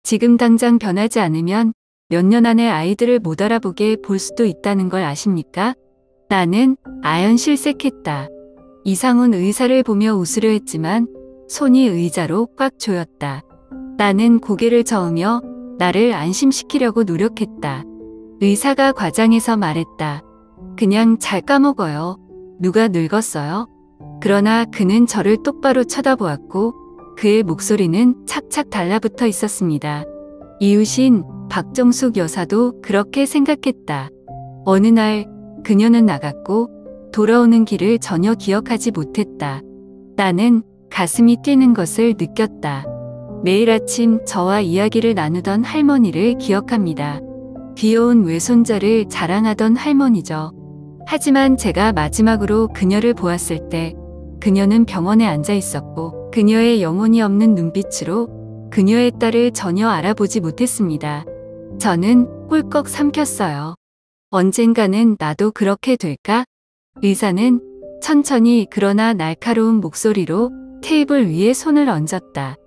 지금 당장 변하지 않으면 몇 년 안에 아이들을 못 알아보게 볼 수도 있다는 걸 아십니까? 나는 아연실색했다. 이상훈 의사를 보며 웃으려 했지만 손이 의자로 꽉 조였다. 나는 고개를 저으며 나를 안심시키려고 노력했다. 의사가 과장해서 말했다. 그냥 잘 까먹어요. 누가 늙었어요? 그러나 그는 저를 똑바로 쳐다보았고 그의 목소리는 착착 달라붙어 있었습니다. 이웃인 박정숙 여사도 그렇게 생각했다. 어느 날 그녀는 나갔고 돌아오는 길을 전혀 기억하지 못했다. 나는 가슴이 뛰는 것을 느꼈다. 매일 아침 저와 이야기를 나누던 할머니를 기억합니다. 귀여운 외손자를 자랑하던 할머니죠. 하지만 제가 마지막으로 그녀를 보았을 때 그녀는 병원에 앉아 있었고 그녀의 영혼이 없는 눈빛으로 그녀의 딸을 전혀 알아보지 못했습니다. 저는 꿀꺽 삼켰어요. 언젠가는 나도 그렇게 될까? 의사는 천천히 그러나 날카로운 목소리로 테이블 위에 손을 얹었다.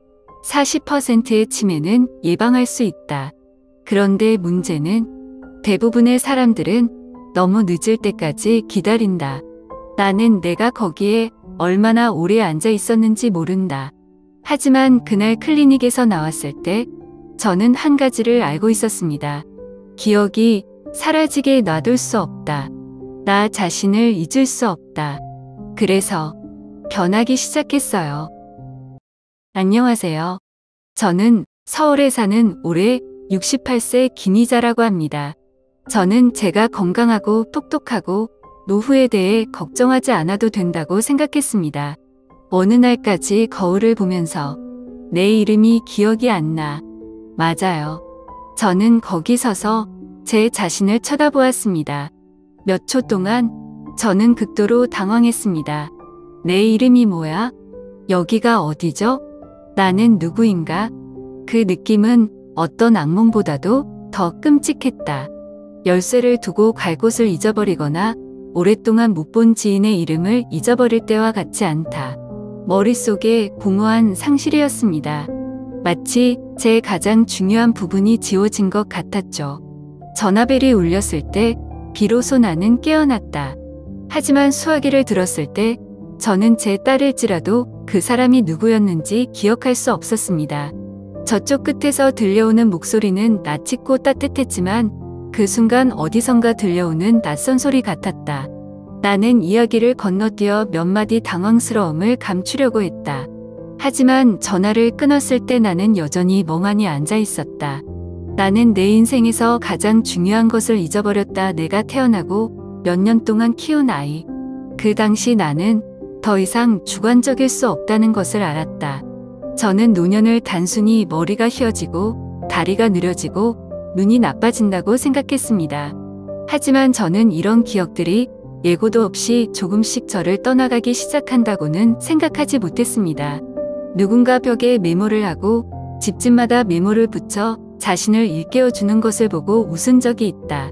40%의 치매는 예방할 수 있다. 그런데 문제는 대부분의 사람들은 너무 늦을 때까지 기다린다. 나는 내가 거기에 얼마나 오래 앉아 있었는지 모른다. 하지만 그날 클리닉에서 나왔을 때 저는 한 가지를 알고 있었습니다. 기억이 사라지게 놔둘 수 없다. 나 자신을 잊을 수 없다. 그래서 변하기 시작했어요. 안녕하세요. 저는 서울에 사는 올해 68세 김희자라고 합니다. 저는 제가 건강하고 똑똑하고 노후에 대해 걱정하지 않아도 된다고 생각했습니다. 어느 날까지 거울을 보면서 내 이름이 기억이 안 나. 맞아요. 저는 거기 서서 제 자신을 쳐다보았습니다. 몇 초 동안 저는 극도로 당황했습니다. 내 이름이 뭐야? 여기가 어디죠? 나는 누구인가? 그 느낌은 어떤 악몽보다도 더 끔찍했다. 열쇠를 두고 갈 곳을 잊어버리거나 오랫동안 못 본 지인의 이름을 잊어버릴 때와 같지 않다. 머릿속에 공허한 상실이었습니다. 마치 제 가장 중요한 부분이 지워진 것 같았죠. 전화벨이 울렸을 때 비로소 나는 깨어났다. 하지만 수화기를 들었을 때 저는 제 딸일지라도 그 사람이 누구였는지 기억할 수 없었습니다. 저쪽 끝에서 들려오는 목소리는 나치고 따뜻했지만 그 순간 어디선가 들려오는 낯선 소리 같았다. 나는 이야기를 건너뛰어 몇 마디 당황스러움을 감추려고 했다. 하지만 전화를 끊었을 때 나는 여전히 멍하니 앉아 있었다. 나는 내 인생에서 가장 중요한 것을 잊어버렸다. 내가 태어나고 몇 년 동안 키운 아이. 그 당시 나는 더 이상 주관적일 수 없다는 것을 알았다. 저는 노년을 단순히 머리가 휘어지고 다리가 느려지고 눈이 나빠진다고 생각했습니다. 하지만 저는 이런 기억들이 예고도 없이 조금씩 저를 떠나가기 시작한다고는 생각하지 못했습니다. 누군가 벽에 메모를 하고 집집마다 메모를 붙여 자신을 일깨워주는 것을 보고 웃은 적이 있다.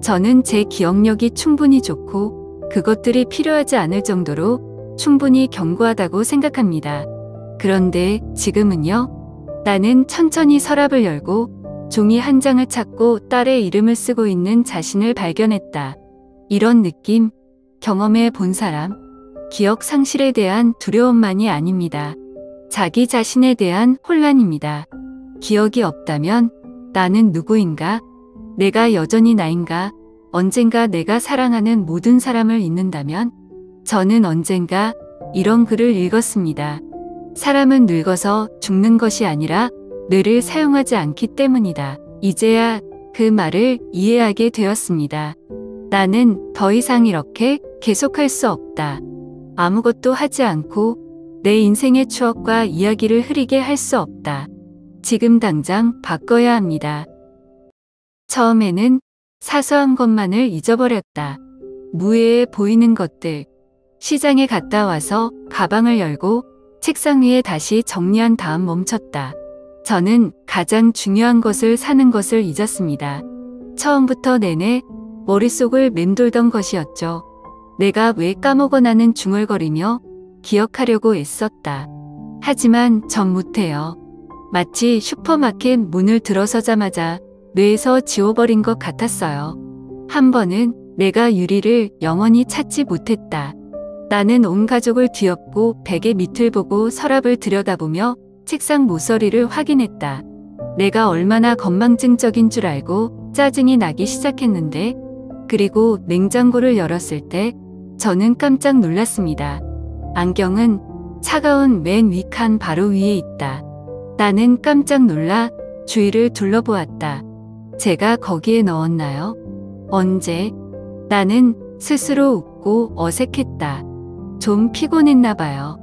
저는 제 기억력이 충분히 좋고 그것들이 필요하지 않을 정도로 충분히 견고하다고 생각합니다. 그런데 지금은요? 나는 천천히 서랍을 열고 종이 한 장을 찾고 딸의 이름을 쓰고 있는 자신을 발견했다. 이런 느낌, 경험해 본 사람, 기억 상실에 대한 두려움만이 아닙니다. 자기 자신에 대한 혼란입니다. 기억이 없다면 나는 누구인가? 내가 여전히 나인가? 언젠가 내가 사랑하는 모든 사람을 잊는다면? 저는 언젠가 이런 글을 읽었습니다. 사람은 늙어서 죽는 것이 아니라 뇌를 사용하지 않기 때문이다. 이제야 그 말을 이해하게 되었습니다. 나는 더 이상 이렇게 계속할 수 없다. 아무것도 하지 않고 내 인생의 추억과 이야기를 흐리게 할 수 없다. 지금 당장 바꿔야 합니다. 처음에는 사소한 것만을 잊어버렸다. 무해해 보이는 것들. 시장에 갔다 와서 가방을 열고 책상 위에 다시 정리한 다음 멈췄다. 저는 가장 중요한 것을 사는 것을 잊었습니다. 처음부터 내내 머릿속을 맴돌던 것이었죠. 내가 왜 까먹어 나는 중얼거리며 기억하려고 애썼다. 하지만 전 못해요. 마치 슈퍼마켓 문을 들어서자마자 뇌에서 지워버린 것 같았어요. 한 번은 내가 유리를 영원히 찾지 못했다. 나는 온 가족을 뒤엎고 베개 밑을 보고 서랍을 들여다보며 책상 모서리를 확인했다. 내가 얼마나 건망증적인 줄 알고 짜증이 나기 시작했는데, 그리고 냉장고를 열었을 때 저는 깜짝 놀랐습니다. 안경은 차가운 맨 위 칸 바로 위에 있다. 나는 깜짝 놀라 주위를 둘러보았다. 제가 거기에 넣었나요? 언제? 나는 스스로 웃고 어색했다. 좀 피곤했나 봐요.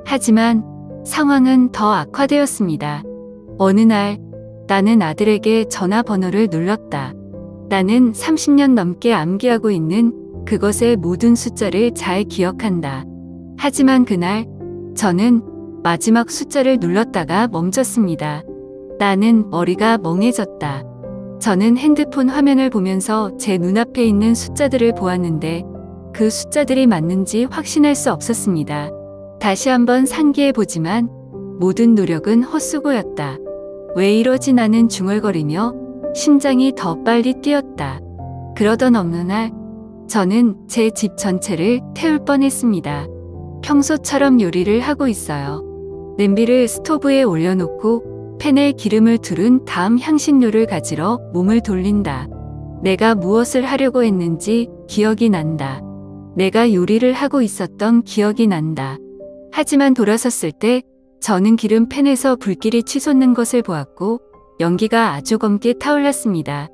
하지만 상황은 더 악화되었습니다. 어느 날 나는 아들에게 전화번호를 눌렀다. 나는 30년 넘게 암기하고 있는 그것의 모든 숫자를 잘 기억한다. 하지만 그날 저는 마지막 숫자를 눌렀다가 멈췄습니다. 나는 머리가 멍해졌다. 저는 핸드폰 화면을 보면서 제 눈앞에 있는 숫자들을 보았는데 그 숫자들이 맞는지 확신할 수 없었습니다. 다시 한번 상기해보지만 모든 노력은 헛수고였다. 왜 이러지 나는 중얼거리며 심장이 더 빨리 뛰었다. 그러던 어느 날 저는 제 집 전체를 태울 뻔했습니다. 평소처럼 요리를 하고 있어요. 냄비를 스토브에 올려놓고 팬에 기름을 두른 다음 향신료를 가지러 몸을 돌린다. 내가 무엇을 하려고 했는지 기억이 난다. 내가 요리를 하고 있었던 기억이 난다. 하지만 돌아섰을 때 저는 기름 팬에서 불길이 치솟는 것을 보았고 연기가 아주 검게 타올랐습니다.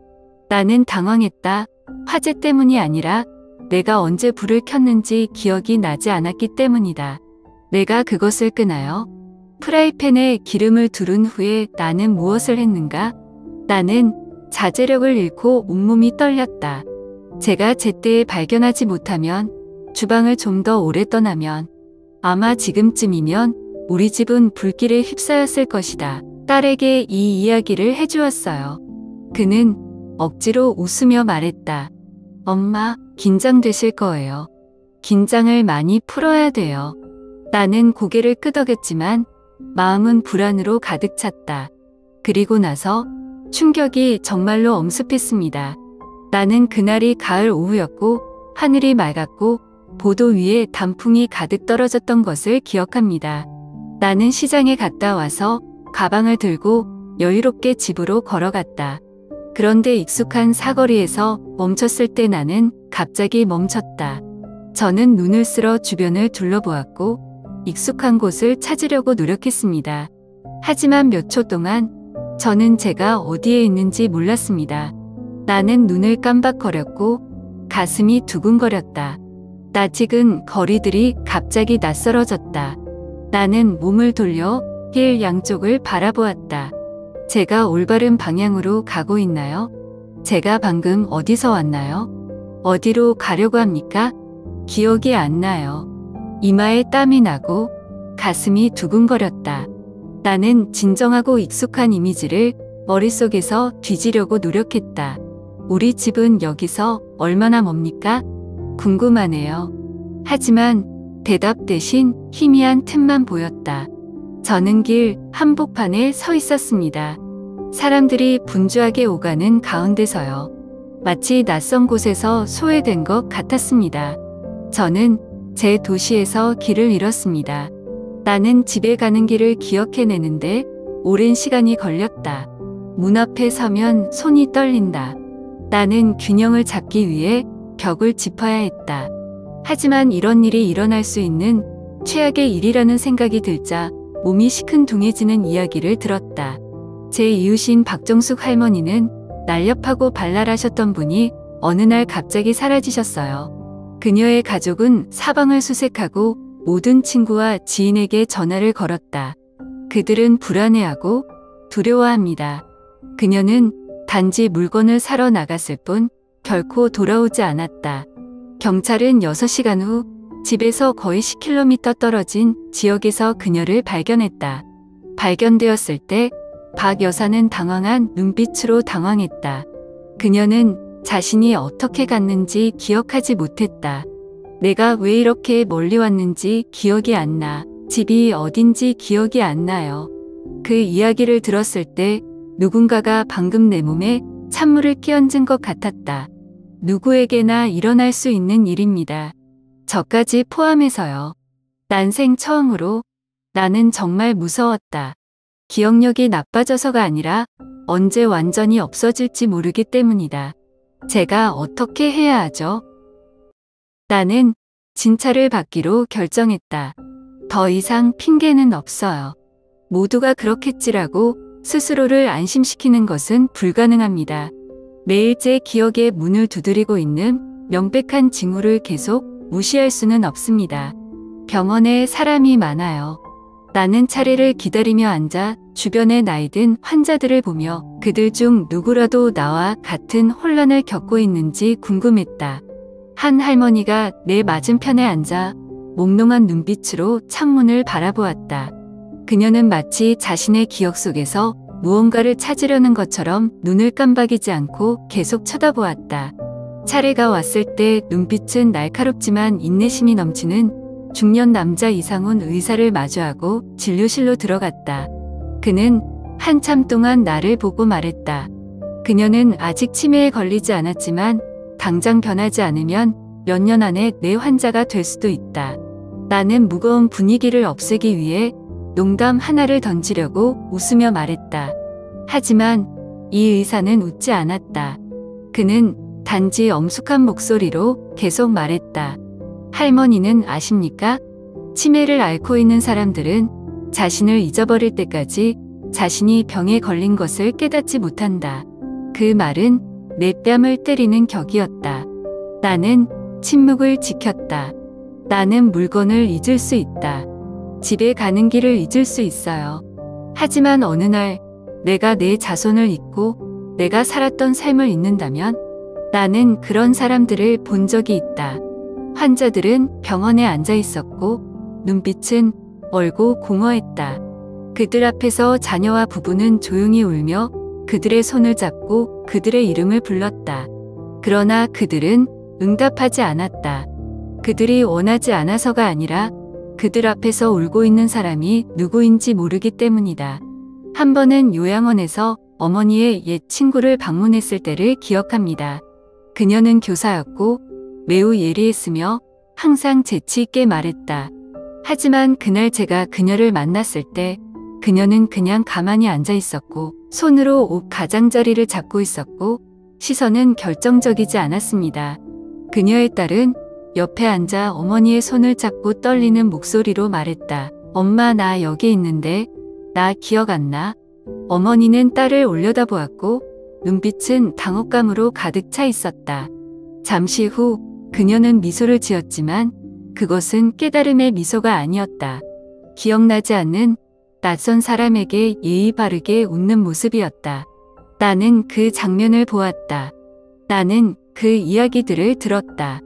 나는 당황했다. 화재 때문이 아니라 내가 언제 불을 켰는지 기억이 나지 않았기 때문이다. 내가 그것을 끄나요? 프라이팬에 기름을 두른 후에 나는 무엇을 했는가? 나는 자제력을 잃고 온몸이 떨렸다. 제가 제때 발견하지 못하면, 주방을 좀 더 오래 떠나면, 아마 지금쯤이면 우리 집은 불길에 휩싸였을 것이다. 딸에게 이 이야기를 해주었어요. 그는 억지로 웃으며 말했다. 엄마, 긴장되실 거예요. 긴장을 많이 풀어야 돼요. 나는 고개를 끄덕였지만 마음은 불안으로 가득 찼다. 그리고 나서 충격이 정말로 엄습했습니다. 나는 그날이 가을 오후였고 하늘이 맑았고 보도 위에 단풍이 가득 떨어졌던 것을 기억합니다. 나는 시장에 갔다 와서 가방을 들고 여유롭게 집으로 걸어갔다. 그런데 익숙한 사거리에서 멈췄을 때 나는 갑자기 멈췄다. 저는 눈을 쓸어 주변을 둘러보았고 익숙한 곳을 찾으려고 노력했습니다. 하지만 몇 초 동안 저는 제가 어디에 있는지 몰랐습니다. 나는 눈을 깜박거렸고 가슴이 두근거렸다. 낯익은 거리들이 갑자기 낯설어졌다. 나는 몸을 돌려 길 양쪽을 바라보았다. 제가 올바른 방향으로 가고 있나요? 제가 방금 어디서 왔나요? 어디로 가려고 합니까? 기억이 안 나요. 이마에 땀이 나고 가슴이 두근거렸다. 나는 진정하고 익숙한 이미지를 머릿속에서 뒤지려고 노력했다. 우리 집은 여기서 얼마나 멉니까? 궁금하네요. 하지만 대답 대신 희미한 틈만 보였다. 저는 길 한복판에 서 있었습니다. 사람들이 분주하게 오가는 가운데서요. 마치 낯선 곳에서 소외된 것 같았습니다. 저는 제 도시에서 길을 잃었습니다. 나는 집에 가는 길을 기억해내는데 오랜 시간이 걸렸다. 문 앞에 서면 손이 떨린다. 나는 균형을 잡기 위해 벽을 짚어야 했다. 하지만 이런 일이 일어날 수 있는 최악의 일이라는 생각이 들자 몸이 시큰둥해지는 이야기를 들었다. 제 이웃인 박정숙 할머니는 날렵하고 발랄하셨던 분이 어느 날 갑자기 사라지셨어요. 그녀의 가족은 사방을 수색하고 모든 친구와 지인에게 전화를 걸었다. 그들은 불안해하고 두려워합니다. 그녀는 단지 물건을 사러 나갔을 뿐 결코 돌아오지 않았다. 경찰은 6시간 후 집에서 거의 10km 떨어진 지역에서 그녀를 발견했다. 발견되었을 때 박 여사는 당황한 눈빛으로 당황했다. 그녀는 자신이 어떻게 갔는지 기억하지 못했다. 내가 왜 이렇게 멀리 왔는지 기억이 안 나. 집이 어딘지 기억이 안 나요. 그 이야기를 들었을 때 누군가가 방금 내 몸에 찬물을 끼얹은 것 같았다. 누구에게나 일어날 수 있는 일입니다. 저까지 포함해서요. 난생 처음으로 나는 정말 무서웠다. 기억력이 나빠져서가 아니라 언제 완전히 없어질지 모르기 때문이다. 제가 어떻게 해야 하죠? 나는 진찰을 받기로 결정했다. 더 이상 핑계는 없어요. 모두가 그렇겠지라고 스스로를 안심시키는 것은 불가능합니다. 매일 제 기억의 문을 두드리고 있는 명백한 징후를 계속 무시할 수는 없습니다. 병원에 사람이 많아요. 나는 차례를 기다리며 앉아 주변의 나이든 환자들을 보며 그들 중 누구라도 나와 같은 혼란을 겪고 있는지 궁금했다. 한 할머니가 내 맞은편에 앉아 몽롱한 눈빛으로 창문을 바라보았다. 그녀는 마치 자신의 기억 속에서 무언가를 찾으려는 것처럼 눈을 깜박이지 않고 계속 쳐다보았다. 차례가 왔을 때 눈빛은 날카롭지만 인내심이 넘치는 중년 남자 이상훈 의사를 마주하고 진료실로 들어갔다. 그는 한참 동안 나를 보고 말했다. 그녀는 아직 치매에 걸리지 않았지만 당장 변하지 않으면 몇 년 안에 내 환자가 될 수도 있다. 나는 무거운 분위기를 없애기 위해 농담 하나를 던지려고 웃으며 말했다. 하지만 이 의사는 웃지 않았다. 그는 단지 엄숙한 목소리로 계속 말했다. 할머니는 아십니까? 치매를 앓고 있는 사람들은 자신을 잊어버릴 때까지 자신이 병에 걸린 것을 깨닫지 못한다. 그 말은 내 뺨을 때리는 격이었다. 나는 침묵을 지켰다. 나는 물건을 잊을 수 있다. 집에 가는 길을 잊을 수 있어요. 하지만 어느 날 내가 내 자손을 잊고 내가 살았던 삶을 잊는다면 나는 그런 사람들을 본 적이 있다. 환자들은 병원에 앉아 있었고 눈빛은 멀고 공허했다. 그들 앞에서 자녀와 부부는 조용히 울며 그들의 손을 잡고 그들의 이름을 불렀다. 그러나 그들은 응답하지 않았다. 그들이 원하지 않아서가 아니라 그들 앞에서 울고 있는 사람이 누구인지 모르기 때문이다. 한 번은 요양원에서 어머니의 옛 친구를 방문했을 때를 기억합니다. 그녀는 교사였고 매우 예리했으며 항상 재치 있게 말했다. 하지만 그날 제가 그녀를 만났을 때 그녀는 그냥 가만히 앉아 있었고 손으로 옷 가장자리를 잡고 있었고 시선은 결정적이지 않았습니다. 그녀의 딸은 옆에 앉아 어머니의 손을 잡고 떨리는 목소리로 말했다. 엄마, 나 여기 있는데 나 기억 안 나? 어머니는 딸을 올려다보았고 눈빛은 당혹감으로 가득 차 있었다. 잠시 후 그녀는 미소를 지었지만 그것은 깨달음의 미소가 아니었다. 기억나지 않는 낯선 사람에게 예의 바르게 웃는 모습이었다. 나는 그 장면을 보았다. 나는 그 이야기들을 들었다.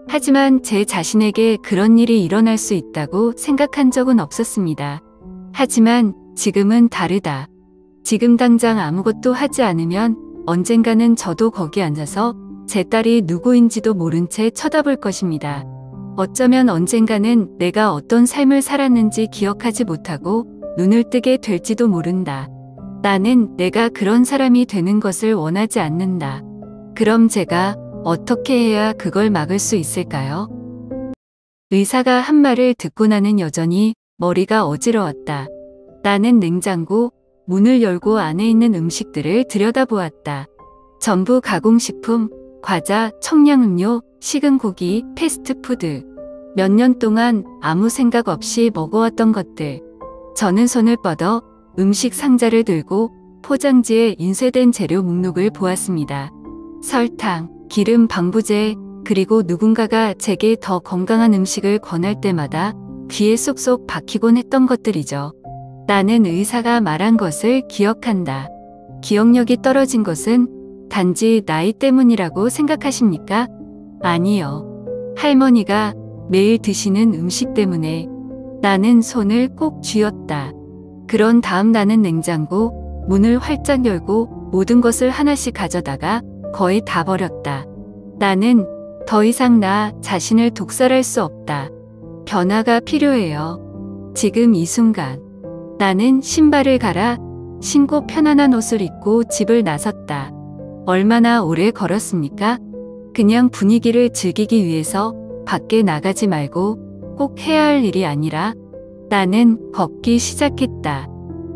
하지만 제 자신에게 그런 일이 일어날 수 있다고 생각한 적은 없었습니다. 하지만 지금은 다르다. 지금 당장 아무것도 하지 않으면 언젠가는 저도 거기 앉아서 제 딸이 누구인지도 모른 채 쳐다볼 것입니다. 어쩌면 언젠가는 내가 어떤 삶을 살았는지 기억하지 못하고 눈을 뜨게 될지도 모른다. 나는 내가 그런 사람이 되는 것을 원하지 않는다. 그럼 제가 어떻게 해야 그걸 막을 수 있을까요? 의사가 한 말을 듣고 나는 여전히 머리가 어지러웠다. 나는 냉장고 문을 열고 안에 있는 음식들을 들여다보았다. 전부 가공식품, 과자, 청량음료, 식은 고기, 패스트푸드. 몇 년 동안 아무 생각 없이 먹어왔던 것들. 저는 손을 뻗어 음식 상자를 들고 포장지에 인쇄된 재료 목록을 보았습니다. 설탕, 기름, 방부제, 그리고 누군가가 제게 더 건강한 음식을 권할 때마다 귀에 쏙쏙 박히곤 했던 것들이죠. 나는 의사가 말한 것을 기억한다. 기억력이 떨어진 것은 단지 나이 때문이라고 생각하십니까? 아니요. 할머니가 매일 드시는 음식 때문에. 나는 손을 꼭 쥐었다. 그런 다음 나는 냉장고 문을 활짝 열고 모든 것을 하나씩 가져다가 거의 다 버렸다. 나는 더 이상 나 자신을 독살할 수 없다. 변화가 필요해요. 지금 이 순간. 나는 신발을 갈아 신고 편안한 옷을 입고 집을 나섰다. 얼마나 오래 걸었습니까? 그냥 분위기를 즐기기 위해서 밖에 나가지 말고 꼭 해야 할 일이 아니라 나는 걷기 시작했다.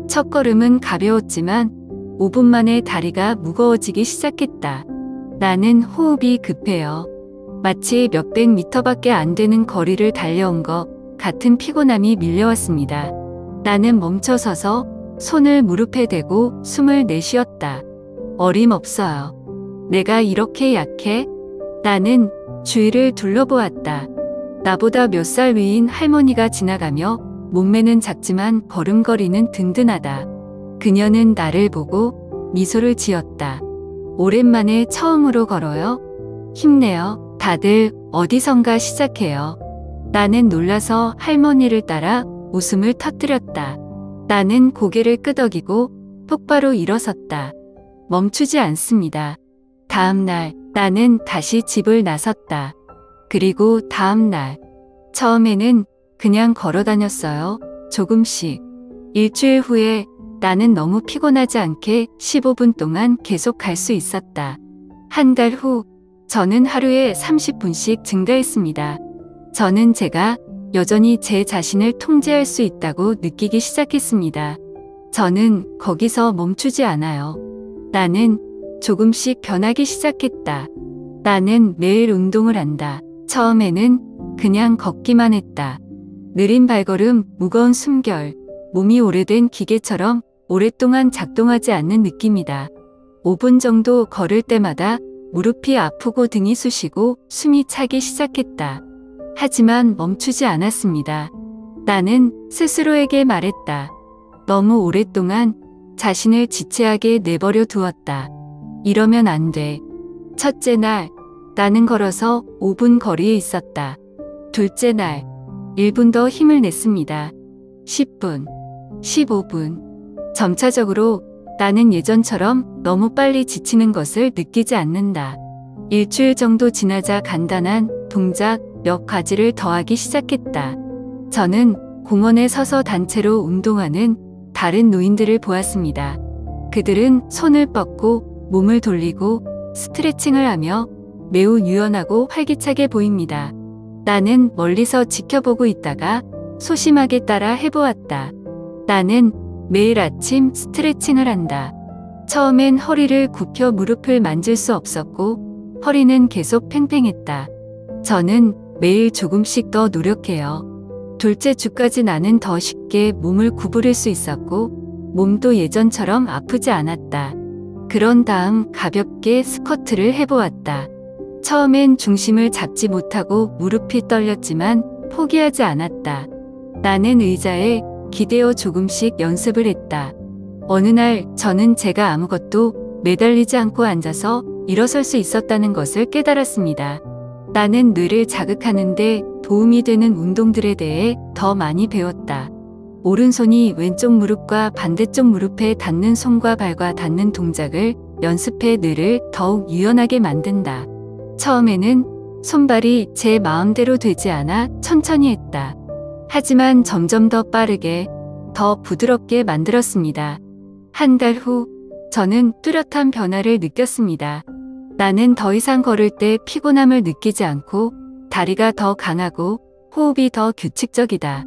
첫걸음은 가벼웠지만 5분 만에 다리가 무거워지기 시작했다. 나는 호흡이 급해요. 마치 몇백 미터밖에 안 되는 거리를 달려온 것 같은 피곤함이 밀려왔습니다. 나는 멈춰서서 손을 무릎에 대고 숨을 내쉬었다. 어림없어요. 내가 이렇게 약해? 나는 주위를 둘러보았다. 나보다 몇 살 위인 할머니가 지나가며 몸매는 작지만 걸음걸이는 든든하다. 그녀는 나를 보고 미소를 지었다. 오랜만에 처음으로 걸어요? 힘내요. 다들 어디선가 시작해요. 나는 놀라서 할머니를 따라 웃음을 터뜨렸다. 나는 고개를 끄덕이고 똑바로 일어섰다. 멈추지 않습니다. 다음 날 나는 다시 집을 나섰다. 그리고 다음 날 처음에는 그냥 걸어 다녔어요. 조금씩. 일주일 후에 나는 너무 피곤하지 않게 15분 동안 계속 갈 수 있었다. 한 달 후 저는 하루에 30분씩 증가했습니다. 저는 제가 여전히 제 자신을 통제할 수 있다고 느끼기 시작했습니다. 저는 거기서 멈추지 않아요. 나는 조금씩 변하기 시작했다. 나는 매일 운동을 한다. 처음에는 그냥 걷기만 했다. 느린 발걸음, 무거운 숨결, 몸이 오래된 기계처럼 오랫동안 작동하지 않는 느낌이다. 5분 정도 걸을 때마다 무릎이 아프고 등이 쑤시고 숨이 차기 시작했다. 하지만 멈추지 않았습니다. 나는 스스로에게 말했다. 너무 오랫동안 자신을 지체하게 내버려 두었다. 이러면 안 돼. 첫째 날, 나는 걸어서 5분 거리에 있었다. 둘째 날, 1분 더 힘을 냈습니다. 10분, 15분. 점차적으로 나는 예전처럼 너무 빨리 지치는 것을 느끼지 않는다. 일주일 정도 지나자 간단한 동작 몇 가지를 더하기 시작했다. 저는 공원에 서서 단체로 운동하는 다른 노인들을 보았습니다. 그들은 손을 뻗고 몸을 돌리고 스트레칭을 하며 매우 유연하고 활기차게 보입니다. 나는 멀리서 지켜보고 있다가 소심하게 따라 해보았다. 나는 매일 아침 스트레칭을 한다. 처음엔 허리를 굽혀 무릎을 만질 수 없었고 허리는 계속 팽팽했다. 저는 매일 조금씩 더 노력해요. 둘째 주까지 나는 더 쉽게 몸을 구부릴 수 있었고 몸도 예전처럼 아프지 않았다. 그런 다음 가볍게 스쿼트를 해보았다. 처음엔 중심을 잡지 못하고 무릎이 떨렸지만 포기하지 않았다. 나는 의자에 기대어 조금씩 연습을 했다. 어느 날 저는 제가 아무것도 매달리지 않고 앉아서 일어설 수 있었다는 것을 깨달았습니다. 나는 뇌를 자극하는데 도움이 되는 운동들에 대해 더 많이 배웠다. 오른손이 왼쪽 무릎과 반대쪽 무릎에 닿는 손과 발과 닿는 동작을 연습해 뇌를 더욱 유연하게 만든다. 처음에는 손발이 제 마음대로 되지 않아 천천히 했다. 하지만 점점 더 빠르게, 더 부드럽게 만들었습니다. 한 달 후, 저는 뚜렷한 변화를 느꼈습니다. 나는 더 이상 걸을 때 피곤함을 느끼지 않고 다리가 더 강하고 호흡이 더 규칙적이다.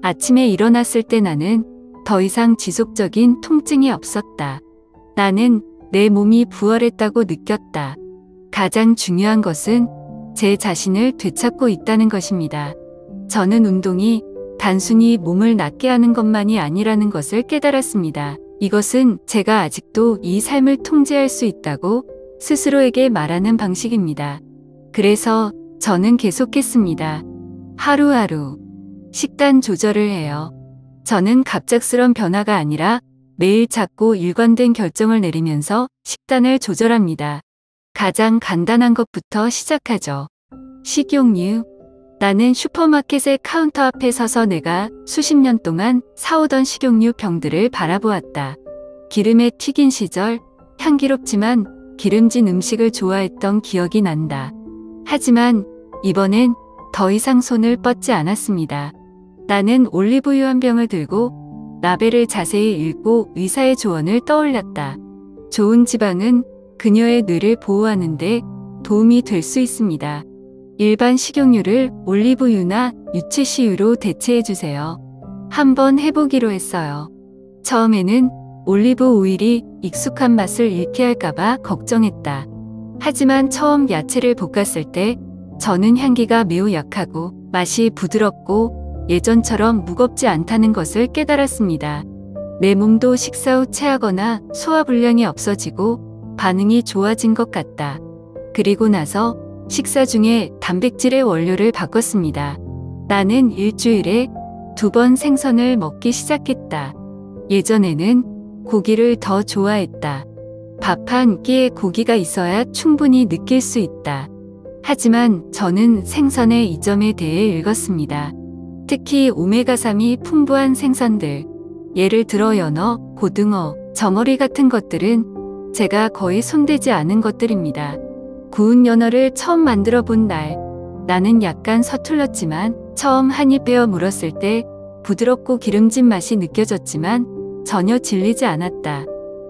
아침에 일어났을 때 나는 더 이상 지속적인 통증이 없었다. 나는 내 몸이 부활했다고 느꼈다. 가장 중요한 것은 제 자신을 되찾고 있다는 것입니다. 저는 운동이 단순히 몸을 낫게 하는 것만이 아니라는 것을 깨달았습니다. 이것은 제가 아직도 이 삶을 통제할 수 있다고 스스로에게 말하는 방식입니다. 그래서 저는 계속했습니다. 하루하루 식단 조절을 해요. 저는 갑작스런 변화가 아니라 매일 작고 일관된 결정을 내리면서 식단을 조절합니다. 가장 간단한 것부터 시작하죠. 식용유. 나는 슈퍼마켓의 카운터 앞에 서서 내가 수십 년 동안 사오던 식용유 병들을 바라보았다. 기름에 튀긴 시절, 향기롭지만 기름진 음식을 좋아했던 기억이 난다. 하지만 이번엔 더 이상 손을 뻗지 않았습니다. 나는 올리브유 한 병을 들고 라벨을 자세히 읽고 의사의 조언을 떠올렸다. 좋은 지방은 그녀의 뇌를 보호하는데 도움이 될 수 있습니다. 일반 식용유를 올리브유나 유채씨유로 대체해주세요. 한번 해보기로 했어요. 처음에는 올리브 오일이 익숙한 맛을 잃게 할까봐 걱정했다. 하지만 처음 야채를 볶았을 때 저는 향기가 매우 약하고 맛이 부드럽고 예전처럼 무겁지 않다는 것을 깨달았습니다. 내 몸도 식사 후 체하거나 소화불량이 없어지고 반응이 좋아진 것 같다. 그리고 나서 식사 중에 단백질의 원료를 바꿨습니다. 나는 일주일에 2번 생선을 먹기 시작했다. 예전에는 고기를 더 좋아했다. 밥 한 끼에 고기가 있어야 충분히 느낄 수 있다. 하지만 저는 생선의 이점에 대해 읽었습니다. 특히 오메가3이 풍부한 생선들, 예를 들어 연어, 고등어, 정어리 같은 것들은 제가 거의 손대지 않은 것들입니다. 구운 연어를 처음 만들어 본 날, 나는 약간 서툴렀지만 처음 한 입 베어 물었을 때 부드럽고 기름진 맛이 느껴졌지만 전혀 질리지 않았다.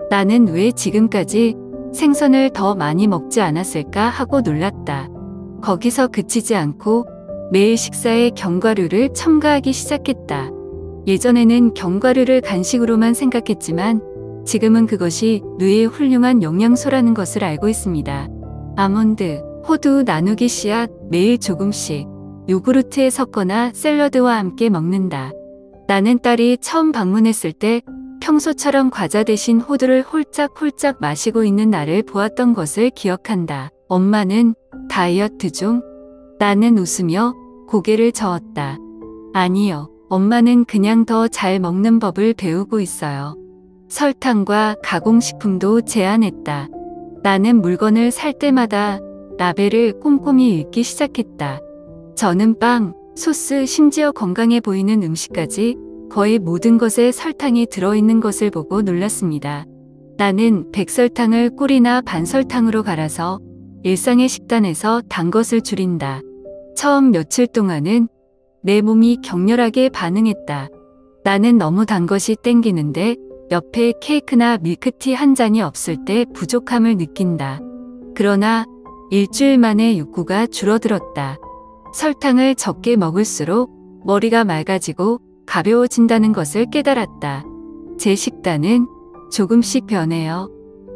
나는 왜 지금까지 생선을 더 많이 먹지 않았을까 하고 놀랐다. 거기서 그치지 않고 매일 식사에 견과류를 첨가하기 시작했다. 예전에는 견과류를 간식으로만 생각했지만 지금은 그것이 뇌에 훌륭한 영양소라는 것을 알고 있습니다. 아몬드, 호두, 나누기 씨앗 매일 조금씩 요구르트에 섞거나 샐러드와 함께 먹는다. 나는 딸이 처음 방문했을 때 평소처럼 과자 대신 호두를 홀짝홀짝 마시고 있는 나를 보았던 것을 기억한다. 엄마는 다이어트 중? 나는 웃으며 고개를 저었다. 아니요. 엄마는 그냥 더 잘 먹는 법을 배우고 있어요. 설탕과 가공식품도 제한했다. 나는 물건을 살 때마다 라벨을 꼼꼼히 읽기 시작했다. 저는 빵, 소스, 심지어 건강해 보이는 음식까지 거의 모든 것에 설탕이 들어있는 것을 보고 놀랐습니다. 나는 백설탕을 꿀이나 반설탕으로 갈아서 일상의 식단에서 단 것을 줄인다. 처음 며칠 동안은 내 몸이 격렬하게 반응했다. 나는 너무 단 것이 땡기는데 옆에 케이크나 밀크티 한 잔이 없을 때 부족함을 느낀다. 그러나 일주일 만에 욕구가 줄어들었다. 설탕을 적게 먹을수록 머리가 맑아지고 가벼워진다는 것을 깨달았다. 제 식단은 조금씩 변해요.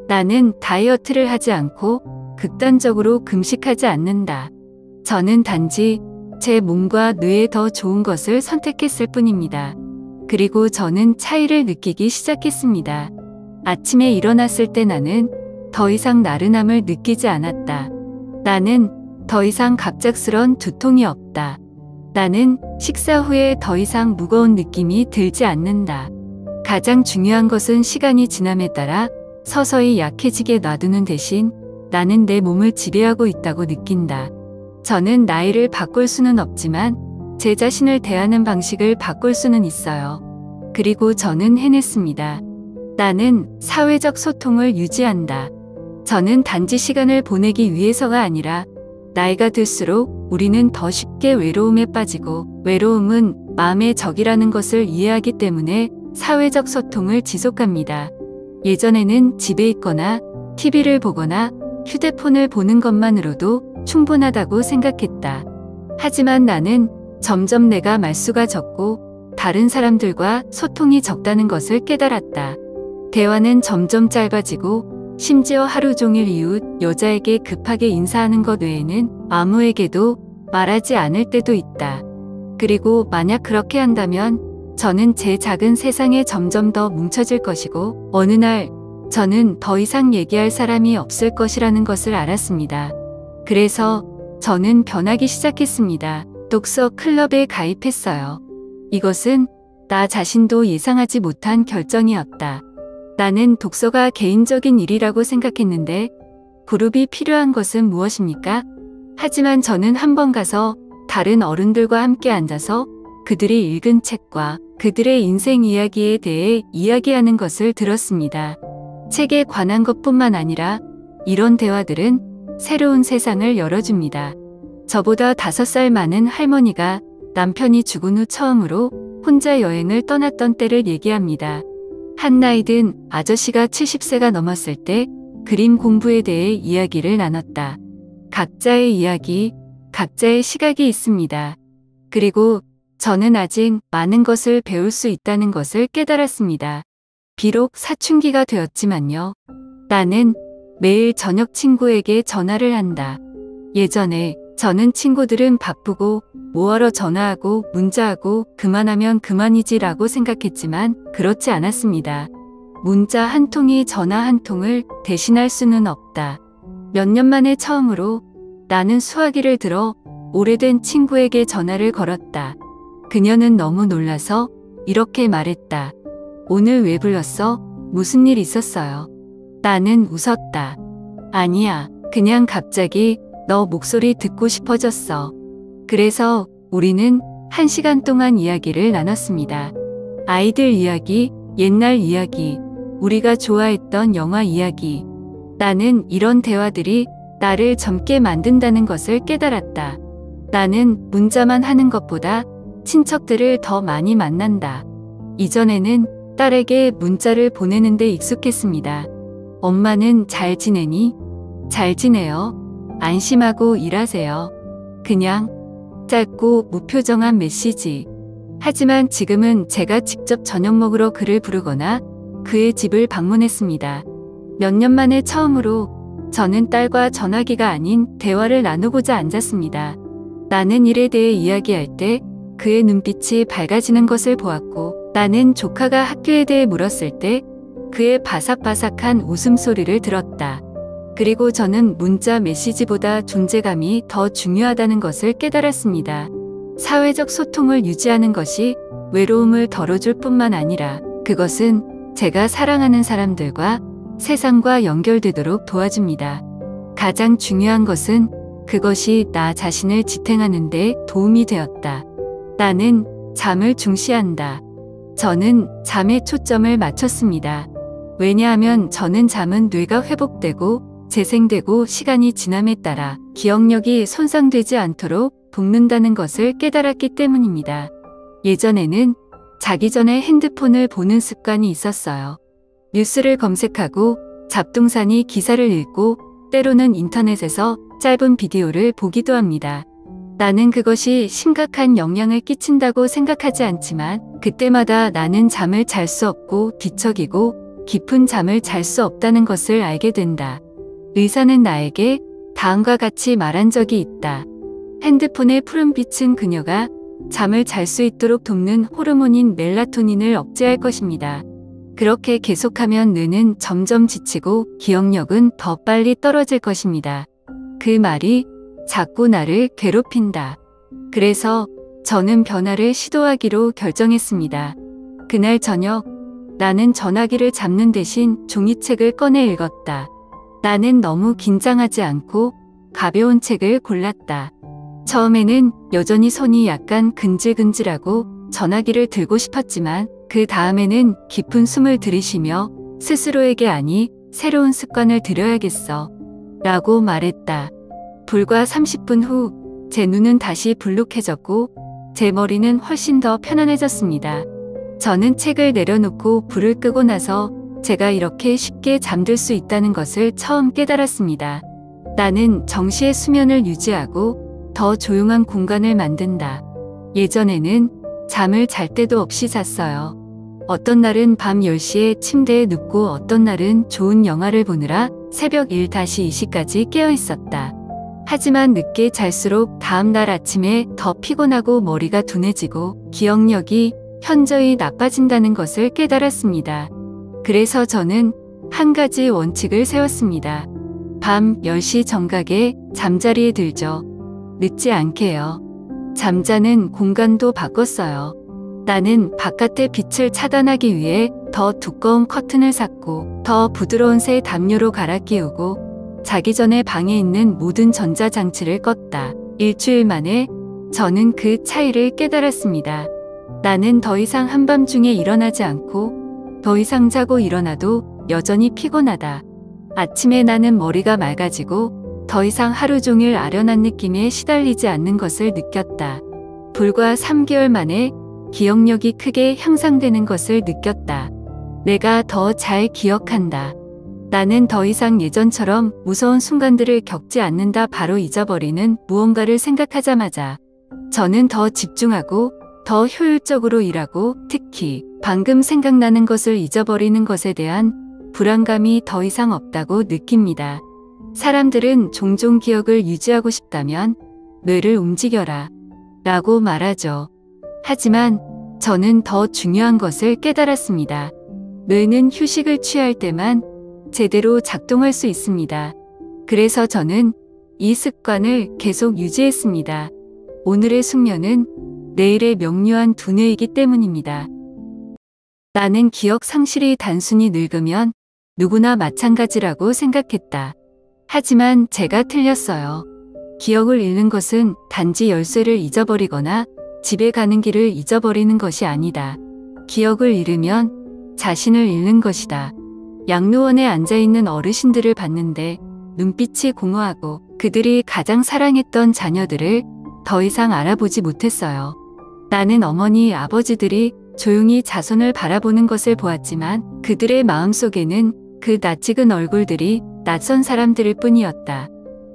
나는 다이어트를 하지 않고 극단적으로 금식하지 않는다. 저는 단지 제 몸과 뇌에 더 좋은 것을 선택했을 뿐입니다. 그리고 저는 차이를 느끼기 시작했습니다. 아침에 일어났을 때 나는 더 이상 나른함을 느끼지 않았다. 나는 더 이상 갑작스런 두통이 없다. 나는 식사 후에 더 이상 무거운 느낌이 들지 않는다. 가장 중요한 것은 시간이 지남에 따라 서서히 약해지게 놔두는 대신 나는 내 몸을 지배하고 있다고 느낀다. 저는 나이를 바꿀 수는 없지만 제 자신을 대하는 방식을 바꿀 수는 있어요. 그리고 저는 해냈습니다. 나는 사회적 소통을 유지한다. 저는 단지 시간을 보내기 위해서가 아니라 나이가 들수록 우리는 더 쉽게 외로움에 빠지고 외로움은 마음의 적이라는 것을 이해하기 때문에 사회적 소통을 지속합니다. 예전에는 집에 있거나 TV를 보거나 휴대폰을 보는 것만으로도 충분하다고 생각했다. 하지만 나는 점점 내가 말수가 적고 다른 사람들과 소통이 적다는 것을 깨달았다. 대화는 점점 짧아지고 심지어 하루 종일 이웃 여자에게 급하게 인사하는 것 외에는 아무에게도 말하지 않을 때도 있다. 그리고 만약 그렇게 한다면 저는 제 작은 세상에 점점 더 뭉쳐질 것이고 어느 날 저는 더 이상 얘기할 사람이 없을 것이라는 것을 알았습니다. 그래서 저는 변하기 시작했습니다. 독서 클럽에 가입했어요. 이것은 나 자신도 예상하지 못한 결정이었다. 나는 독서가 개인적인 일이라고 생각했는데 그룹이 필요한 것은 무엇입니까? 하지만 저는 한번 가서 다른 어른들과 함께 앉아서 그들이 읽은 책과 그들의 인생 이야기에 대해 이야기하는 것을 들었습니다. 책에 관한 것뿐만 아니라 이런 대화들은 새로운 세상을 열어줍니다. 저보다 5살 많은 할머니가 남편이 죽은 후 처음으로 혼자 여행을 떠났던 때를 얘기합니다. 한 나이 든 아저씨가 70세가 넘었을 때 그림 공부에 대해 이야기를 나눴다. 각자의 이야기, 각자의 시각이 있습니다. 그리고 저는 아직 많은 것을 배울 수 있다는 것을 깨달았습니다. 비록 사춘기가 되었지만요. 나는 매일 저녁 친구에게 전화를 한다. 예전에 저는 친구들은 바쁘고 뭐하러 전화하고 문자하고 그만하면 그만이지라고 생각했지만 그렇지 않았습니다. 문자 한 통이 전화 한 통을 대신할 수는 없다. 몇 년 만에 처음으로 나는 수화기를 들어 오래된 친구에게 전화를 걸었다. 그녀는 너무 놀라서 이렇게 말했다. 오늘 왜 불렀어? 무슨 일 있었어요? 나는 웃었다. 아니야, 그냥 갑자기 너 목소리 듣고 싶어졌어. 그래서 우리는 1시간 동안 이야기를 나눴습니다. 아이들 이야기, 옛날 이야기, 우리가 좋아했던 영화 이야기. 나는 이런 대화들이 나를 젊게 만든다는 것을 깨달았다. 나는 문자만 하는 것보다 친척들을 더 많이 만난다. 이전에는 딸에게 문자를 보내는데 익숙했습니다. 엄마는 잘 지내니? 잘 지내요. 안심하고 일하세요. 그냥 짧고 무표정한 메시지. 하지만 지금은 제가 직접 저녁 먹으러 그를 부르거나 그의 집을 방문했습니다. 몇 년 만에 처음으로 저는 딸과 전화기가 아닌 대화를 나누고자 앉았습니다. 나는 일에 대해 이야기할 때 그의 눈빛이 밝아지는 것을 보았고, 나는 조카가 학교에 대해 물었을 때 그의 바삭바삭한 웃음소리를 들었다. 그리고 저는 문자 메시지보다 존재감이 더 중요하다는 것을 깨달았습니다. 사회적 소통을 유지하는 것이 외로움을 덜어줄 뿐만 아니라 그것은 제가 사랑하는 사람들과 세상과 연결되도록 도와줍니다. 가장 중요한 것은 그것이 나 자신을 지탱하는 데 도움이 되었다. 나는 잠을 중시한다. 저는 잠에 초점을 맞췄습니다. 왜냐하면 저는 잠은 뇌가 회복되고 재생되고 시간이 지남에 따라 기억력이 손상되지 않도록 돕는다는 것을 깨달았기 때문입니다. 예전에는 자기 전에 핸드폰을 보는 습관이 있었어요. 뉴스를 검색하고 잡동사니 기사를 읽고 때로는 인터넷에서 짧은 비디오를 보기도 합니다. 나는 그것이 심각한 영향을 끼친다고 생각하지 않지만 그때마다 나는 잠을 잘 수 없고 뒤척이고 깊은 잠을 잘 수 없다는 것을 알게 된다. 의사는 나에게 다음과 같이 말한 적이 있다. 핸드폰의 푸른빛은 그녀가 잠을 잘 수 있도록 돕는 호르몬인 멜라토닌을 억제할 것입니다. 그렇게 계속하면 뇌는 점점 지치고 기억력은 더 빨리 떨어질 것입니다. 그 말이 자꾸 나를 괴롭힌다. 그래서 저는 변화를 시도하기로 결정했습니다. 그날 저녁 나는 전화기를 잡는 대신 종이책을 꺼내 읽었다. 나는 너무 긴장하지 않고 가벼운 책을 골랐다. 처음에는 여전히 손이 약간 근질근질하고 전화기를 들고 싶었지만 그 다음에는 깊은 숨을 들이쉬며 스스로에게 아니 새로운 습관을 들여야겠어 라고 말했다. 불과 30분 후 제 눈은 다시 불룩해졌고 제 머리는 훨씬 더 편안해졌습니다. 저는 책을 내려놓고 불을 끄고 나서 제가 이렇게 쉽게 잠들 수 있다는 것을 처음 깨달았습니다. 나는 정시의 수면을 유지하고 더 조용한 공간을 만든다. 예전에는 잠을 잘 때도 없이 잤어요. 어떤 날은 밤 10시에 침대에 눕고 어떤 날은 좋은 영화를 보느라 새벽 1-2시까지 깨어 있었다. 하지만 늦게 잘수록 다음 날 아침에 더 피곤하고 머리가 둔해지고 기억력이 현저히 나빠진다는 것을 깨달았습니다. 그래서 저는 한 가지 원칙을 세웠습니다. 밤 10시 정각에 잠자리에 들죠. 늦지 않게요. 잠자는 공간도 바꿨어요. 나는 바깥의 빛을 차단하기 위해 더 두꺼운 커튼을 샀고 더 부드러운 새 담요로 갈아 끼우고 자기 전에 방에 있는 모든 전자장치를 껐다. 일주일 만에 저는 그 차이를 깨달았습니다. 나는 더 이상 한밤중에 일어나지 않고 더 이상 자고 일어나도 여전히 피곤하다. 아침에 나는 머리가 맑아지고 더 이상 하루 종일 아련한 느낌에 시달리지 않는 것을 느꼈다. 불과 3개월 만에 기억력이 크게 향상되는 것을 느꼈다. 내가 더 잘 기억한다. 나는 더 이상 예전처럼 무서운 순간들을 겪지 않는다. 바로 잊어버리는 무언가를 생각하자마자 저는 더 집중하고 더 효율적으로 일하고, 특히 방금 생각나는 것을 잊어버리는 것에 대한 불안감이 더 이상 없다고 느낍니다. 사람들은 종종 기억을 유지하고 싶다면 뇌를 움직여라 라고 말하죠. 하지만 저는 더 중요한 것을 깨달았습니다. 뇌는 휴식을 취할 때만 제대로 작동할 수 있습니다. 그래서 저는 이 습관을 계속 유지했습니다. 오늘의 숙면은 내일의 명료한 두뇌이기 때문입니다. 나는 기억 상실이 단순히 늙으면 누구나 마찬가지라고 생각했다. 하지만 제가 틀렸어요. 기억을 잃는 것은 단지 열쇠를 잊어버리거나 집에 가는 길을 잊어버리는 것이 아니다. 기억을 잃으면 자신을 잃는 것이다. 양로원에 앉아있는 어르신들을 봤는데 눈빛이 공허하고 그들이 가장 사랑했던 자녀들을 더 이상 알아보지 못했어요. 나는 어머니, 아버지들이 조용히 자손을 바라보는 것을 보았지만 그들의 마음속에는 그 낯익은 얼굴들이 낯선 사람들일 뿐이었다.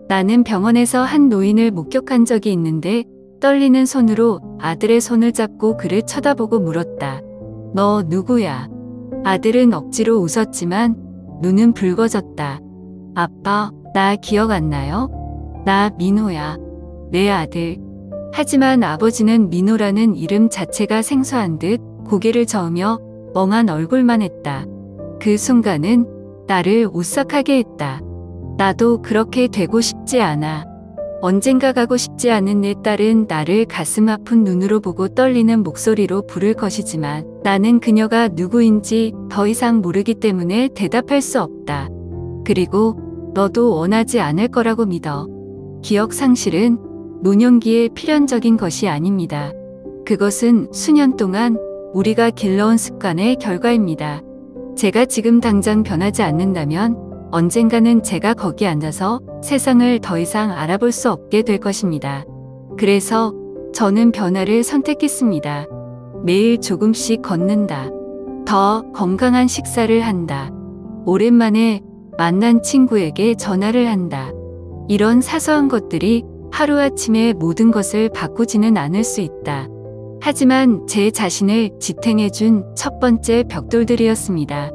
나는 병원에서 한 노인을 목격한 적이 있는데 떨리는 손으로 아들의 손을 잡고 그를 쳐다보고 물었다. 너 누구야? 아들은 억지로 웃었지만 눈은 붉어졌다. 아빠, 나 기억 안 나요? 나 민호야. 내 아들. 하지만 아버지는 민호라는 이름 자체가 생소한 듯 고개를 저으며 멍한 얼굴만 했다. 그 순간은 나를 오싹하게 했다. 나도 그렇게 되고 싶지 않아. 언젠가 가고 싶지 않은 내 딸은 나를 가슴 아픈 눈으로 보고 떨리는 목소리로 부를 것이지만 나는 그녀가 누구인지 더 이상 모르기 때문에 대답할 수 없다. 그리고 너도 원하지 않을 거라고 믿어. 기억 상실은 노년기에 필연적인 것이 아닙니다. 그것은 수년 동안 우리가 길러온 습관의 결과입니다. 제가 지금 당장 변하지 않는다면 언젠가는 제가 거기 앉아서 세상을 더 이상 알아볼 수 없게 될 것입니다. 그래서 저는 변화를 선택했습니다. 매일 조금씩 걷는다. 더 건강한 식사를 한다. 오랜만에 만난 친구에게 전화를 한다. 이런 사소한 것들이 하루아침에 모든 것을 바꾸지는 않을 수 있다. 하지만 제 자신을 지탱해준 첫 번째 벽돌들이었습니다.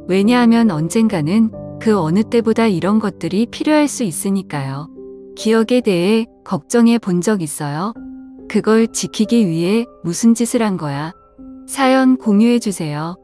왜냐하면 언젠가는 그 어느 때보다 이런 것들이 필요할 수 있으니까요. 기억에 대해 걱정해 본 적 있어요? 그걸 지키기 위해 무슨 짓을 한 거야? 사연 공유해 주세요.